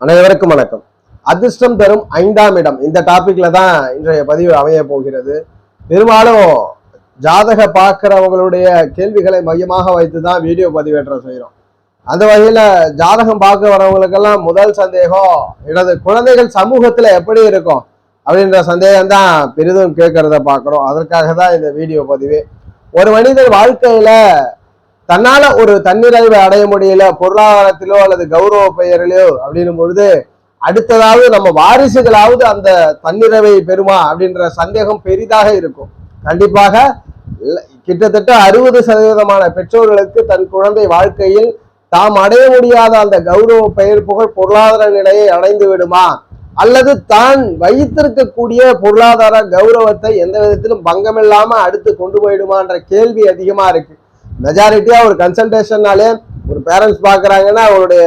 அனைவருக்கும் வணக்கம். அதிர்ஷ்டம் தரும் 5ஆம் இடம் இந்த டாபிக்ல தான் இன்றைய பதிவு அமைய போகிறது. பெரும்பாலும் ஜாதக பார்க்கிறவங்களுடைய கேள்விகளை மையமாக வைத்துதான் வீடியோ பதிவேற்றம் செய்யறோம். அந்த வகையில ஜாதகம் பார்க்க வரவங்களுக்கெல்லாம் முதல் சந்தேகம், எனது குழந்தைகள் சமூகத்துல எப்படி இருக்கும் அப்படின்ற சந்தேகம் தான் பெரிதும் கேட்கறத பார்க்கிறோம். அதற்காக தான் இந்த வீடியோ பதிவு. ஒரு மனிதர் வாழ்க்கையில தன்னால ஒரு தன்னிறைவை அடைய முடியல, பொருளாதாரத்திலோ அல்லது கௌரவ பெயரிலோ அப்படின்னும் பொழுது அடுத்ததாவது நம்ம வாரிசுகளாவது அந்த தன்னிறைவை பெறுமா அப்படின்ற சந்தேகம் பெரிதாக இருக்கும். கண்டிப்பாக கிட்டத்தட்ட 60% பெற்றோர்களுக்கு தன் குழந்தை வாழ்க்கையில் தாம் அடைய முடியாத அந்த கௌரவ பெயர் புகழ் பொருளாதார நிலையை அடைந்து விடுமா, அல்லது தான் வைத்திருக்கக்கூடிய பொருளாதார கௌரவத்தை எந்த விதத்திலும் பங்கமில்லாம அடுத்து கொண்டு போயிடுமான்ற கேள்வி அதிகமா இருக்கு. மெஜாரிட்டியா ஒரு கன்சல்டேஷன்னாலே ஒரு பேரண்ட்ஸ் பாக்குறாங்கன்னா அவருடைய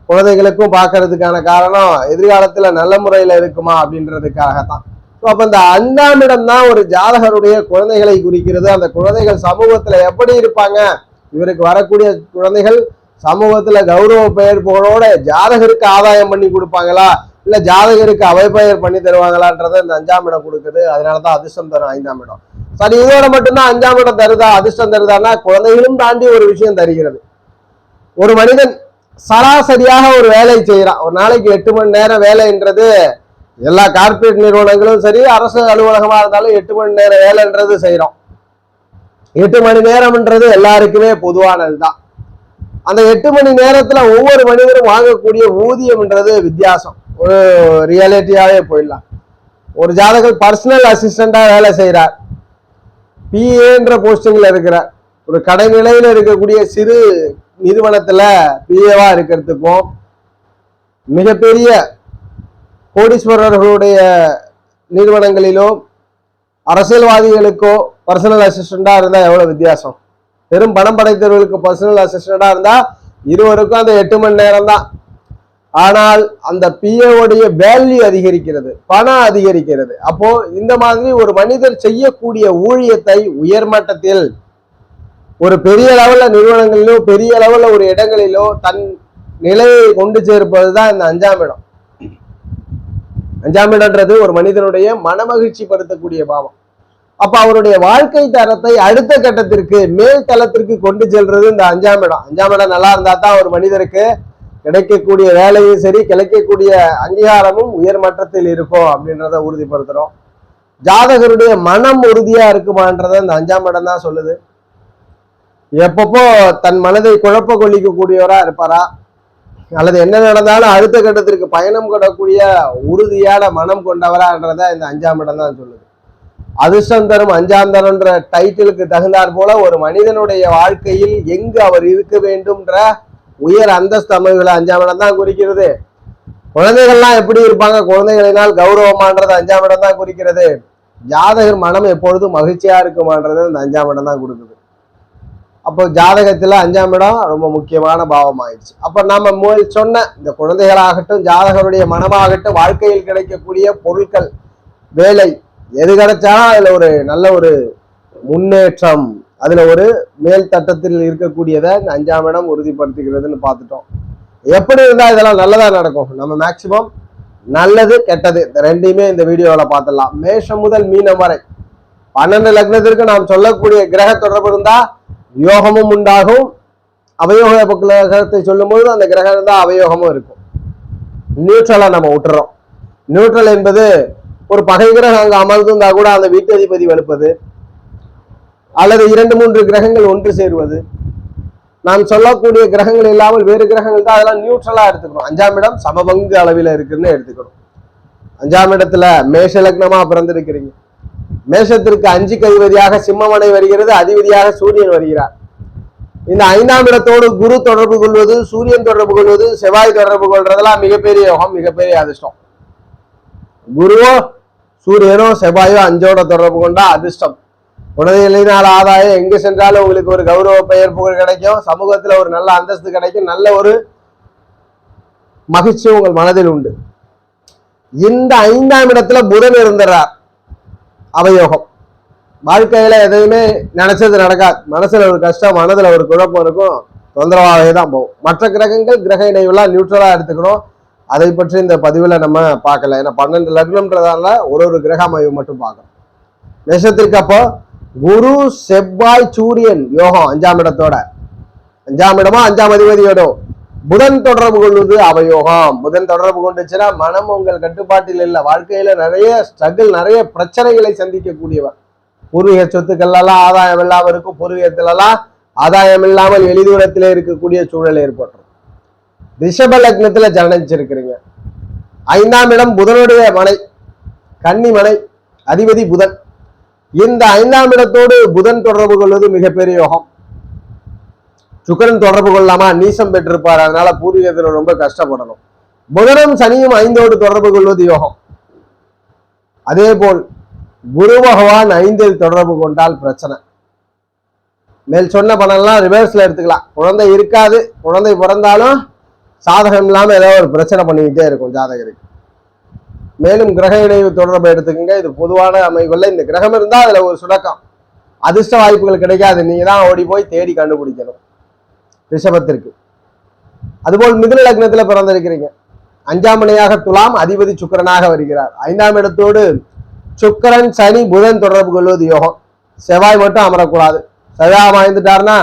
குழந்தைகளுக்கும் பார்க்கறதுக்கான காரணம் எதிர்காலத்துல நல்ல முறையில இருக்குமா அப்படின்றதுக்காகத்தான். ஸோ அப்ப இந்த 5ஆம் இடம் தான் ஒரு ஜாதகருடைய குழந்தைகளை குறிக்கிறது. அந்த குழந்தைகள் சமூகத்துல எப்படி இருப்பாங்க, இவருக்கு வரக்கூடிய குழந்தைகள் சமூகத்துல கௌரவ பெயர் புகழோட ஜாதகருக்கு ஆதாயம் பண்ணி கொடுப்பாங்களா, இல்ல ஜாதகருக்கு அவப்பெயர் பண்ணி தருவாங்களான்றத இந்த 5ஆம் இடம் கொடுக்குது. அதனாலதான் அதிர்ஷ்டம் தரும் 5ஆம் இடம். சரி, இதோட மட்டும்தான் 5ஆம் இடம் தருதா, அதிர்ஷ்டம் தருதான்னா குழந்தைகளும் தாண்டி ஒரு விஷயம் தருகிறது. ஒரு மனிதன் சராசரியாக ஒரு வேலை செய்யறான். ஒரு நாளைக்கு 8 மணி நேரம் வேலைன்றது எல்லா கார்பரேட் நிறுவனங்களும் சரி, அரசு அலுவலகமா இருந்தாலும் 8 மணி நேரம் வேலைன்றது செய்யறோம். 8 மணி நேரம்ன்றது எல்லாருக்குமே பொதுவானதுதான். அந்த 8 மணி நேரத்துல ஒவ்வொரு மனிதரும் வாங்கக்கூடிய ஊதியம்ன்றது வித்தியாசம். ஒரு ரியாலிட்டியாவே போயிடலாம். ஒரு ஜாதகர் பர்சனல் அசிஸ்டண்டா வேலை செய்யறார், பிஏன்ற போஸ்டிங்ல இருக்கிறார். ஒரு கடைநிலையில இருக்கக்கூடிய சிறு நிறுவனத்துல பிஏவா இருக்கிறதுக்கும் மிகப்பெரிய கோடீஸ்வரர்களுடைய நிறுவனங்களிலோ அரசியல்வாதிகளுக்கோ பர்சனல் அசிஸ்டண்டா இருந்தா எவ்வளவு வித்தியாசம். பெரும் பணம் படைத்தவர்களுக்கு பர்சனல் அசிஸ்டண்டா இருந்தா இருவருக்கும் அந்த 8 மணி நேரம் தான். ஆனால் அந்த பிஏவுடைய வேல்யூ அதிகரிக்கிறது, பணம் அதிகரிக்கிறது. அப்போ இந்த மாதிரி ஒரு மனிதர் செய்யக்கூடிய ஊழியத்தை உயர்மட்டத்தில் ஒரு பெரிய லெவல்ல நிறுவனங்களிலோ பெரிய லெவல்ல ஒரு இடங்களிலோ தன் நிலையை கொண்டு சேர்ப்பதுதான் இந்த 5ஆம் இடம். 5ஆம் இடம்ன்றது ஒரு மனிதனுடைய மனமகிழ்ச்சி படுத்தக்கூடிய பாவம். அப்ப அவருடைய வாழ்க்கை தரத்தை அடுத்த கட்டத்திற்கு மேல் தளத்திற்கு கொண்டு செல்றது இந்த 5ஆம் இடம். 5ஆம் இடம் நல்லா இருந்தா தான் ஒரு மனிதருக்கு கிடைக்கக்கூடிய வேலையும் சரி, கிடைக்கக்கூடிய அங்கீகாரமும் உயர்மட்டத்தில் இருக்கும் அப்படின்றத உறுதிப்படுத்துறோம். ஜாதகருடைய மனம் உறுதியா இருக்குமான்றத இந்த 5ஆம் இடம் தான் சொல்லுது. எப்பப்போ தன் மனதை குழப்ப கொள்ளிக்கக்கூடியவரா இருப்பாரா, அல்லது என்ன நடந்தாலும் அடுத்த கட்டத்திற்கு பயணம் கொள்ளக்கூடிய உறுதியான மனம் கொண்டவரான்றத இந்த 5ஆம் இடம் தான் சொல்லுது. அதிர்ஷ்டம் தரும் 5ஆம் தரம்ன்ற டைட்டிலுக்கு தகுந்தாற் போல ஒரு மனிதனுடைய வாழ்க்கையில் எங்கு அவர் இருக்க வேண்டும்ன்ற உயர் அந்தஸ்து அமைவுகளை 5ஆம் இடம் தான் குறிக்கிறது. குழந்தைகள்லாம் எப்படி இருப்பாங்க, குழந்தைகளினால் கௌரவமான்றது 5ஆம் இடம் தான் குறிக்கிறது. ஜாதகர் மனம் எப்பொழுதும் மகிழ்ச்சியா இருக்குமான்றது இந்த 5ஆம் இடம் தான் கொடுக்குது. அப்போ ஜாதகத்துல 5ஆம் இடம் ரொம்ப முக்கியமான பாவம் ஆயிடுச்சு. அப்ப நாம சொன்ன இந்த குழந்தைகளாகட்டும், ஜாதகருடைய மனமாகட்டும், வாழ்க்கையில் கிடைக்கக்கூடிய பொருட்கள், வேலை எது கிடைச்சாலும் அதுல ஒரு நல்ல ஒரு முன்னேற்றம், அதுல ஒரு மேல் தட்டத்தில் இருக்கக்கூடியதை இந்த 5ஆம் இடம் உறுதிப்படுத்துகிறதுன்னு பார்த்துட்டோம். எப்படி இருந்தா இதெல்லாம் நல்லதா நடக்கும், நம்ம மேக்சிமம் நல்லது கெட்டது இந்த ரெண்டையுமே இந்த வீடியோல பார்த்துடலாம். மேஷம் முதல் மீனம் வரை 12 லக்னத்திற்கு நாம் சொல்லக்கூடிய கிரக தொடர்பு இருந்தா யோகமும் உண்டாகும். அவயோக கிரகத்தை சொல்லும் பொழுது அந்த கிரகம் இருந்தா அவயோகமும் இருக்கும். நியூட்ரலா நம்ம விட்டுறோம். நியூட்ரல் என்பது ஒரு பகை கிரகம் அங்க அமர்ந்திருந்தா கூட அந்த வீட்டு அதிபதி வலுப்பது, அல்லது 2-3 கிரகங்கள் ஒன்று சேருவது, நாம் சொல்லக்கூடிய கிரகங்கள் இல்லாமல் வேறு கிரகங்கள் தான், அதெல்லாம் நியூட்ரலா எடுத்துக்கணும். 5ஆம் இடம் சமபங்கு அளவில் இருக்குன்னு எடுத்துக்கணும். 5ஆம் இடத்துல மேஷ லக்னமா பிறந்திருக்கிறீங்க. மேஷத்திற்கு 5க்கு அதிபதியாக சிம்மமனை வருகிறது, அதிபதியாக சூரியன் வருகிறார். இந்த 5ஆம் இடத்தோடு குரு தொடர்பு கொள்வது, சூரியன் தொடர்பு கொள்வது, செவ்வாய் தொடர்பு கொள்றதெல்லாம் மிகப்பெரிய யோகம், மிகப்பெரிய அதிர்ஷ்டம். குருவோ சூரியனோ செவ்வாயோ 5ஓட தொடர்பு கொண்டா அதிர்ஷ்டம். குழந்தைகளினால் ஆதாயம், எங்கு சென்றாலும் உங்களுக்கு ஒரு கௌரவ பெயர் புகழ் கிடைக்கும், சமூகத்துல ஒரு நல்ல அந்தஸ்து கிடைக்கும், நல்ல ஒரு மகிழ்ச்சி உங்கள் மனதில் உண்டு. இந்த 5ஆம் இடத்துல புதன் இருந்துறார், அவயோகம். வாழ்க்கையில எதையுமே நினைச்சது நடக்காது, மனசுல ஒரு கஷ்டம், மனதுல ஒரு குழப்பம் இருக்கும், தொந்தரவாகவே தான் போகும். மற்ற கிரகங்கள் கிரக இணைவுலாம் நியூட்ரலா எடுத்துக்கணும். அதை பற்றி இந்த பதிவுல நம்ம பார்க்கல. ஏன்னா 12 லக்னம்ன்றதால ஒரு கிரக அமைவு மட்டும் பார்க்கணும். மேஷத்திற்கு அப்போ குரு செவ்வாய் சூரியன் யோகம் 5ஆம் இடத்தோட, 5ஆம் இடமா 5ஆம் அதிபதியோட புதன் தொடர்பு கொள்வது அவயோகம். புதன் தொடர்பு கொண்டுச்சுன்னா மனம் உங்கள் கட்டுப்பாட்டில் இல்லை. வாழ்க்கையில நிறைய ஸ்ட்ரகிள், நிறைய பிரச்சனைகளை சந்திக்கக்கூடியவர். பூர்வீக சொத்துக்கள் எல்லாம் ஆதாயம் இல்லாமல் இருக்கும். பூர்வீகத்திலெல்லாம் ஆதாயம் இல்லாமல் வெளிதூரத்திலே இருக்கக்கூடிய சூழல் ஏற்பட்டுரும். ரிஷப லக்னத்துல ஜனனிச்சிருக்கிறீங்க. 5ஆம் இடம் புதனுடைய மனை, கன்னி மனை, அதிபதி புதன். இந்த 5ஆம் இடத்தோடு புதன் தொடர்பு கொள்வது மிகப்பெரிய யோகம். சுக்கிரன் தொடர்பு கொள்ளாமா, நீசம் பெற்றிருப்பார். அதனால பூர்வீகத்தில் ரொம்ப கஷ்டப்படணும். புதனும் சனியும் 5ஓடு தொடர்பு கொள்வது யோகம். அதே போல் குரு பகவான் 5இல் தொடர்பு கொண்டால் பிரச்சனை. மேல் சொன்ன பலன்லாம் ரிவர்ஸ்ல எடுத்துக்கலாம். குழந்தை இருக்காது, குழந்தை பிறந்தாலும் சாதகம் இல்லாம ஏதோ ஒரு பிரச்சனை பண்ணிக்கிட்டே இருக்கும் ஜாதகருக்கு. மேலும் கிரக இணைவு தொடர்பை எடுத்துக்கங்க. இது பொதுவான அமைப்புல இந்த கிரகம் இருந்தா அதுல ஒரு சுணக்கம், அதிர்ஷ்ட வாய்ப்புகள் கிடைக்காது. நீங்க தான் ஓடி போய் தேடி கண்டுபிடிக்கணும். ரிஷபத்திற்கு அதுபோல் மிதுன லக்னத்துல பிறந்திருக்கிறீங்க. 5ஆம் மனையாக துலாம், அதிபதி சுக்கிரனாக வருகிறார். 5ஆம் இடத்தோடு சுக்கிரன் சனி புதன் தொடர்பு கொள்வது யோகம். செவ்வாய் மட்டும் அமரக்கூடாது. செவ்வாய் வாய்ந்துட்டாருன்னா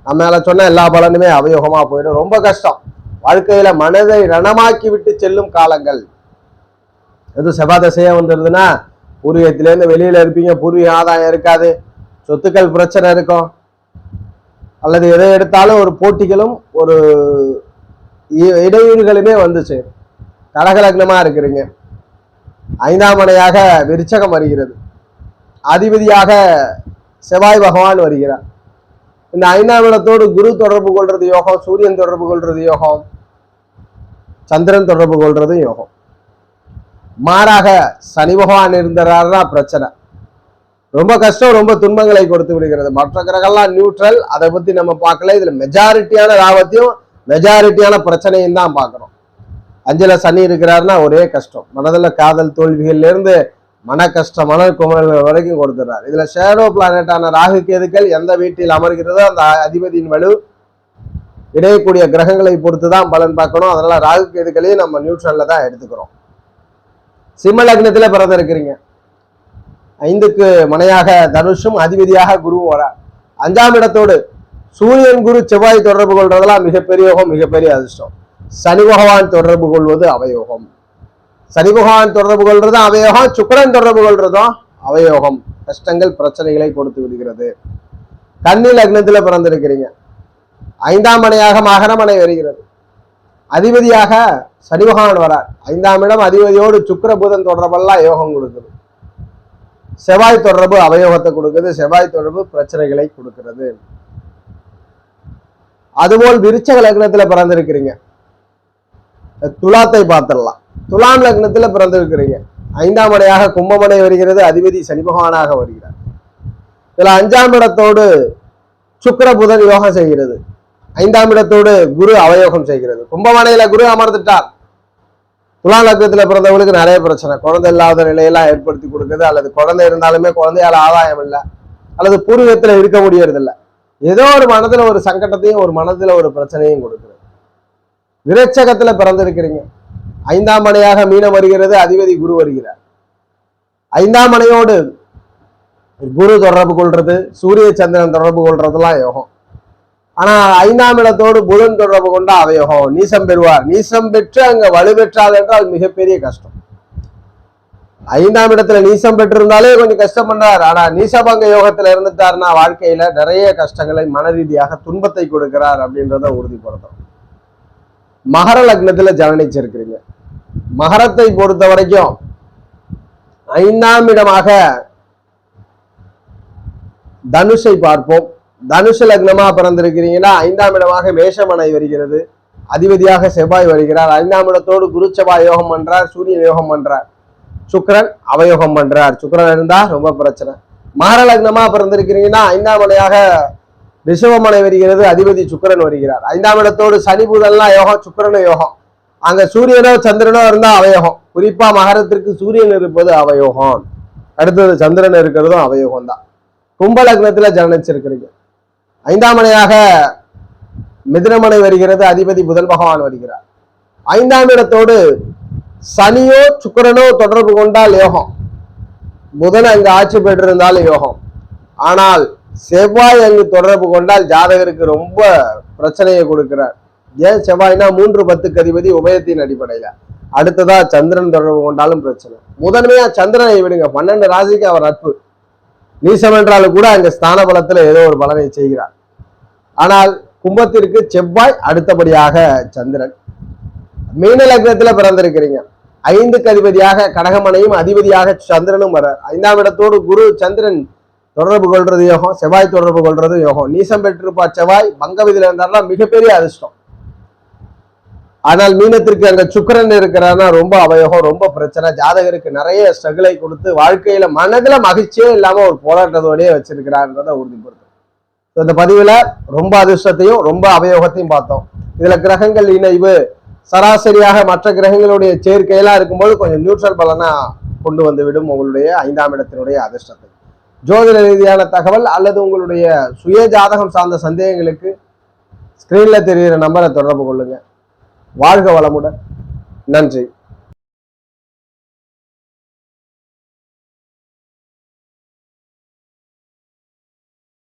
நம்ம மேல சொன்ன எல்லா பலனுமே அவயோகமா போயிடும். ரொம்ப கஷ்டம். வாழ்க்கையில மனதை ரணமாக்கி விட்டு செல்லும் காலங்கள். எதுவும் செவ்வாய் தசையா வந்துருதுன்னா பூர்வீகத்திலேருந்து வெளியில இருப்பீங்க. பூர்வீக ஆதாயம் இருக்காது, சொத்துக்கள் பிரச்சனை இருக்கும். அல்லது எதை எடுத்தாலும் ஒரு போட்டிகளும் ஒரு இடையூறுகளுமே வந்து சேரும். கடகலக்னமா இருக்கிறீங்க. 5ஆம் மனையாக விருச்சகம் வருகிறது. அதிபதியாக செவ்வாய் பகவான் வருகிறார். இந்த 5ஆம் இடத்தோடு குரு தொடர்பு கொள்றது யோகம், சூரியன் தொடர்பு கொள்றது யோகம், சந்திரன் தொடர்பு கொள்றது யோகம். மாறாக சனி பகவான் இருந்தாருன்னா பிரச்சனை, ரொம்ப கஷ்டம், ரொம்ப துன்பங்களை கொடுத்து விடுகிறது. மற்ற கிரகம்லாம் நியூட்ரல், அதை பத்தி நம்ம பார்க்கல. இதுல மெஜாரிட்டியான லாபத்தையும் மெஜாரிட்டியான பிரச்சனையும் தான் பார்க்கிறோம். 5ல சனி இருக்கிறாருன்னா ஒரே கஷ்டம். மனதில் காதல் தோல்விகள்ல இருந்து மன கஷ்டம், மன குமரல் வரைக்கும் கொடுத்துறாரு. இதுல ஷேடோ பிளானட்டான ராகு கேதுக்கள் எந்த வீட்டில் அமர்கிறதோ அந்த அதிபதியின் வலு இடையக்கூடிய கிரகங்களை பொறுத்து தான் பலன் பார்க்கணும். அதனால ராகு கேதுக்களையும் நம்ம நியூட்ரல்ல தான் எடுத்துக்கிறோம். சிம்ம லக்னத்துல பிறந்திருக்கிறீங்க. 5க்கு மனையாக தனுஷும், அதிபதியாக குருவும் வரார். 5ஆம் இடத்தோடு சூரியன் குரு செவ்வாய் தொடர்பு கொள்றதெல்லாம் மிகப்பெரிய யோகம், மிகப்பெரிய அதிர்ஷ்டம். சனி பகவான் தொடர்பு கொள்வது அவயோகம். சனி பகவான் தொடர்பு கொள்றதும் அவயோகம், சுக்கிரன் தொடர்பு கொள்றதும் அவயோகம். கஷ்டங்கள் பிரச்சனைகளை கொடுத்து விடுகிறது. கன்னி லக்னத்துல பிறந்திருக்கிறீங்க. 5ஆம் மனையாக மகரமனை வருகிறது. அதிபதியாக சனி பகவான் வரார். 5ஆம் இடம் அதிபதியோடு சுக்கிர புதன் தொடர்பெல்லாம் யோகம் கொடுக்குது. செவ்வாய் தொடர்பு அவயோகத்தை கொடுக்குது. செவ்வாய் தொடர்பு பிரச்சனைகளை கொடுக்கிறது. அதுபோல் விருச்சக லக்னத்துல பிறந்திருக்கிறீங்க. துலாத்தை பார்த்துடலாம். துலாம் லக்னத்துல பிறந்திருக்கிறீங்க. 5ஆம் மனையாக கும்பமனை வருகிறது. அதிபதி சனி பகவானாக வருகிறார். இதுல 5ஆம் இடத்தோடு சுக்கிர புதன் யோகம் செய்கிறது. 5ஆம் இடத்தோடு குரு அவயோகம் செய்கிறது. கும்பமனையில குரு அமர்ந்துட்டார். துலாம் லக்னத்துல பிறந்தவங்களுக்கு நிறைய பிரச்சனை, குழந்தை இல்லாத நிலையெல்லாம் ஏற்படுத்தி கொடுக்குது. அல்லது குழந்தை இருந்தாலுமே குழந்தையால ஆதாயம் இல்லை, அல்லது பூர்வீகத்துல இருக்க முடியறது இல்லை. ஏதோ ஒரு மனதுல ஒரு சங்கடத்தையும் ஒரு மனதுல ஒரு பிரச்சனையும் கொடுக்குறது. விருச்சகத்துல பிறந்திருக்கிறீங்க. 5ஆம் மனையாக மீனம் வருகிறது. அதிபதி குரு வருகிறார். 5ஆம் மனையோடு குரு தொடர்பு கொள்றது, சூரிய சந்திரன் தொடர்பு கொள்றதுலாம் யோகம். ஆனா 5ஆம் இடத்தோடு புதன் தொடர்பு கொண்டா அவயோகம். நீசம் பெறுவார். நீசம் பெற்று அங்க வலுப்பெற்றால் என்றால் மிகப்பெரிய கஷ்டம். 5ஆம் இடத்துல நீசம் பெற்றிருந்தாலே கொஞ்சம் கஷ்டம் பண்ணார். ஆனா நீசபங்க யோகத்துல இருந்துட்டாருன்னா வாழ்க்கையில நிறைய கஷ்டங்களை, மன ரீதியாக துன்பத்தை கொடுக்கிறார் அப்படின்றத உறுதிப்படுத்தும். மகர லக்னத்துல ஜனனிச்சிருக்கிறீங்க. மகரத்தை பொறுத்த வரைக்கும் 5ஆம் இடமாக தனுஷை பார்ப்போம். தனுஷ லக்னமா பிறந்திருக்கிறீங்கன்னா 5ஆம் இடமாக மேஷமனை வருகிறது. அதிபதியாக செவ்வாய் வருகிறார். 5ஆம் இடத்தோடு குரு செவ்வாய் யோகம் பண்றார். சூரியன் யோகம் பண்றார். சுக்கிரன் அவயோகம் பண்றார். சுக்கிரன் இருந்தா ரொம்ப பிரச்சனை. மகர லக்னமா பிறந்திருக்கிறீங்கன்னா 5ஆம் மனையாக ரிஷபமனை வருகிறது. அதிபதி சுக்கிரன் வருகிறார். 5ஆம் இடத்தோடு சனி புதன்லாம் யோகம், சுக்கிரனும் யோகம். அங்க சூரியனோ சந்திரனோ இருந்தா அவயோகம். குறிப்பா மகரத்திற்கு சூரியன் இருப்பது அவயோகம். அடுத்தது சந்திரன் இருக்கிறதும் அவயோகம் தான். கும்ப லக்னத்துல ஜனனிச்சிருக்கிறீங்க. 5ஆம் மனையாக மிதுனமனை வருகிறது. அதிபதி புதன் பகவான் வருகிறார். 5ஆம் இடத்தோடு சனியோ சுக்கிரனோ தொடர்பு கொண்டால் யோகம், புதன் அங்கு ஆட்சி பெற்றிருந்தாலும் யோகம். ஆனால் செவ்வாய் அங்கு தொடர்பு கொண்டால் ஜாதகருக்கு ரொம்ப பிரச்சனையை கொடுக்கிறார். ஏன் செவ்வாய்னா 3-10 அதிபதி உபயத்தின் அடிப்படையில. அடுத்ததா சந்திரன் தொடர்பு கொண்டாலும் பிரச்சனை. முதன்மையா சந்திரனை விடுங்க, 12 ராசிக்கு அவர் நட்பு, நீசம் என்றாலும் கூட அங்க ஸ்தான பலத்துல ஏதோ ஒரு பலனை செய்கிறார். ஆனால் கும்பத்திற்கு செவ்வாய், அடுத்தபடியாக சந்திரன். மீன லக்னத்துல பிறந்திருக்கிறீங்க, 5க்கு அதிபதியாக கடகமனையும் அதிபதியாக சந்திரனும் வர, 5ஆம் இடத்தோடு குரு சந்திரன் தொடர்பு கொள்றது யோகம், செவ்வாய் தொடர்பு கொள்றது யோகம். நீசம் பெற்றிருப்பா செவ்வாய், பங்க விதியில இருந்தாலும் மிகப்பெரிய அதிர்ஷ்டம். ஆனால் மீனத்திற்கு அங்க சுக்கிரன் இருக்கிறான்னா ரொம்ப அவயோகம், ரொம்ப பிரச்சனை. ஜாதகருக்கு நிறைய ஸ்ட்ரகிளை கொடுத்து வாழ்க்கையில மனதுல மகிழ்ச்சியே இல்லாம ஒரு போராட்டத்தோடய வச்சிருக்கிறான்றதை உறுதிப்படுத்தும். இந்த பதிவுல ரொம்ப அதிர்ஷ்டத்தையும் ரொம்ப அவயோகத்தையும் பார்த்தோம். இதுல கிரகங்கள் இணைவு சராசரியாக மற்ற கிரகங்களுடைய சேர்க்கையெல்லாம் இருக்கும்போது கொஞ்சம் நியூட்ரல் பலனா கொண்டு வந்து விடும் உங்களுடைய 5ஆம் இடத்தினுடைய அதிர்ஷ்டத்தை. ஜோதிட ரீதியான தகவல் அல்லது உங்களுடைய சுய ஜாதகம் சார்ந்த சந்தேகங்களுக்கு ஸ்கிரீன்ல தெரிகிற நம்பரை தொடர்பு கொள்ளுங்க. வாழ்க வளமுடன். நன்றி.